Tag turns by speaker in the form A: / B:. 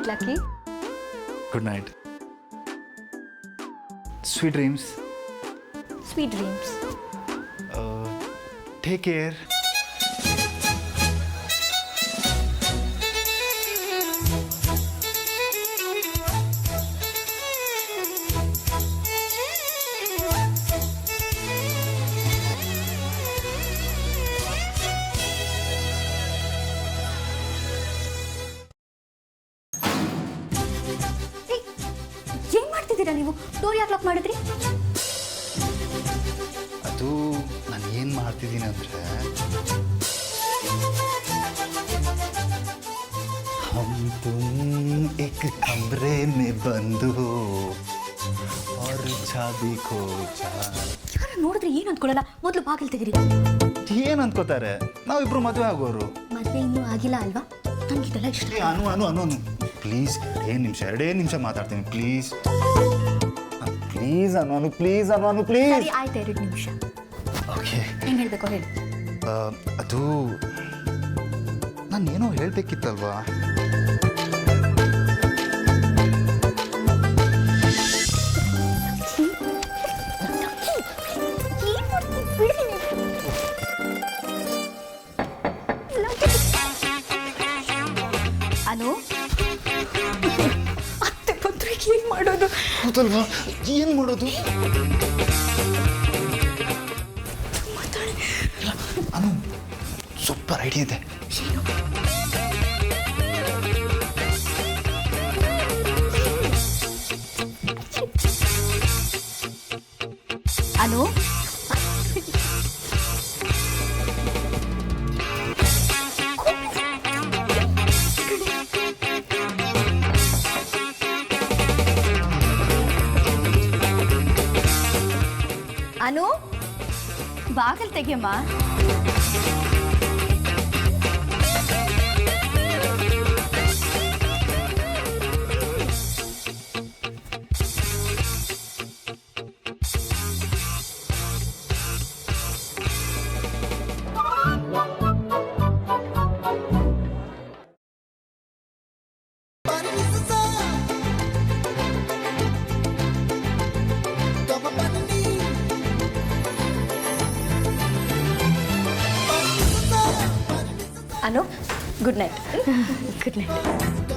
A: Night lucky.
B: Good night. Sweet dreams.
A: Sweet dreams.
B: Take care.
A: ಏನ್ ಮಾಡ್ತಿದ್ದೀರಾ ನೀವು? Door ಯಾಕೆ ಲಾಕ್ ಮಾಡಿದ್ರಿ?
B: ಅದು ನಾನು ಏನು ಮಾಡ್ತಿದ್ದೀನಿ ಅಂದರೆ, हम तुम एक कमरे में बंद हो और चाबी खो जा.
A: ಯಾರು ನೋಡಿದ್ರೆ ಏನು ಅಂದ್ಕೊಳ್ಳಲ್ಲ, ಮೊದಲು ಬಾಗಿಲು ತೆಗೀರಿ.
B: ಏನು ಅಂದ್ಕೋತಾರೆ? ನಾವಿಬ್ರು ಮದುವೆ ಆಗೋರು.
A: ಮದುವೆ ಇನ್ನೂ ಆಗಿಲ್ಲ ಅಲ್ವಾ? ನನಗಿದೆಲ್ಲ ಇಷ್ಟ.
B: ಅನು ಅನು ಅನು ಅನು ಪ್ಲೀಸ್, ಎರಡೇ ನಿಮಿಷ ಮಾತಾಡ್ತೀನಿ please. Please Anu Anu please Anu Anu please.
A: ಸರಿ ಆಯ್ತು, 2 ನಿಮಿಷ.
B: ಓಕೆ,
A: ಏನು ಹೇಳಬೇಕು ಹೇಳಿ.
B: ಅದು ನಾನು ಏನೋ ಹೇಳಬೇಕಿತ್ತಲ್ವಾ?
A: ಅನು, ಅತ್ತೆ ಬಂದ್ರೆ ಏನು ಮಾಡೋದು?
B: ಹೌದಲ್ವಾ, ಏನು ಮಾಡೋದು? ಅನು, ಸೂಪರ್ ಐಡಿಯಾ ಇದೆ.
A: ಅನು, ಅನು, ಬಾಗಿಲು ತೆಗಿಯಮ್ಮ. ಅನು, ಗುಡ್ ನೈಟ್. Good night.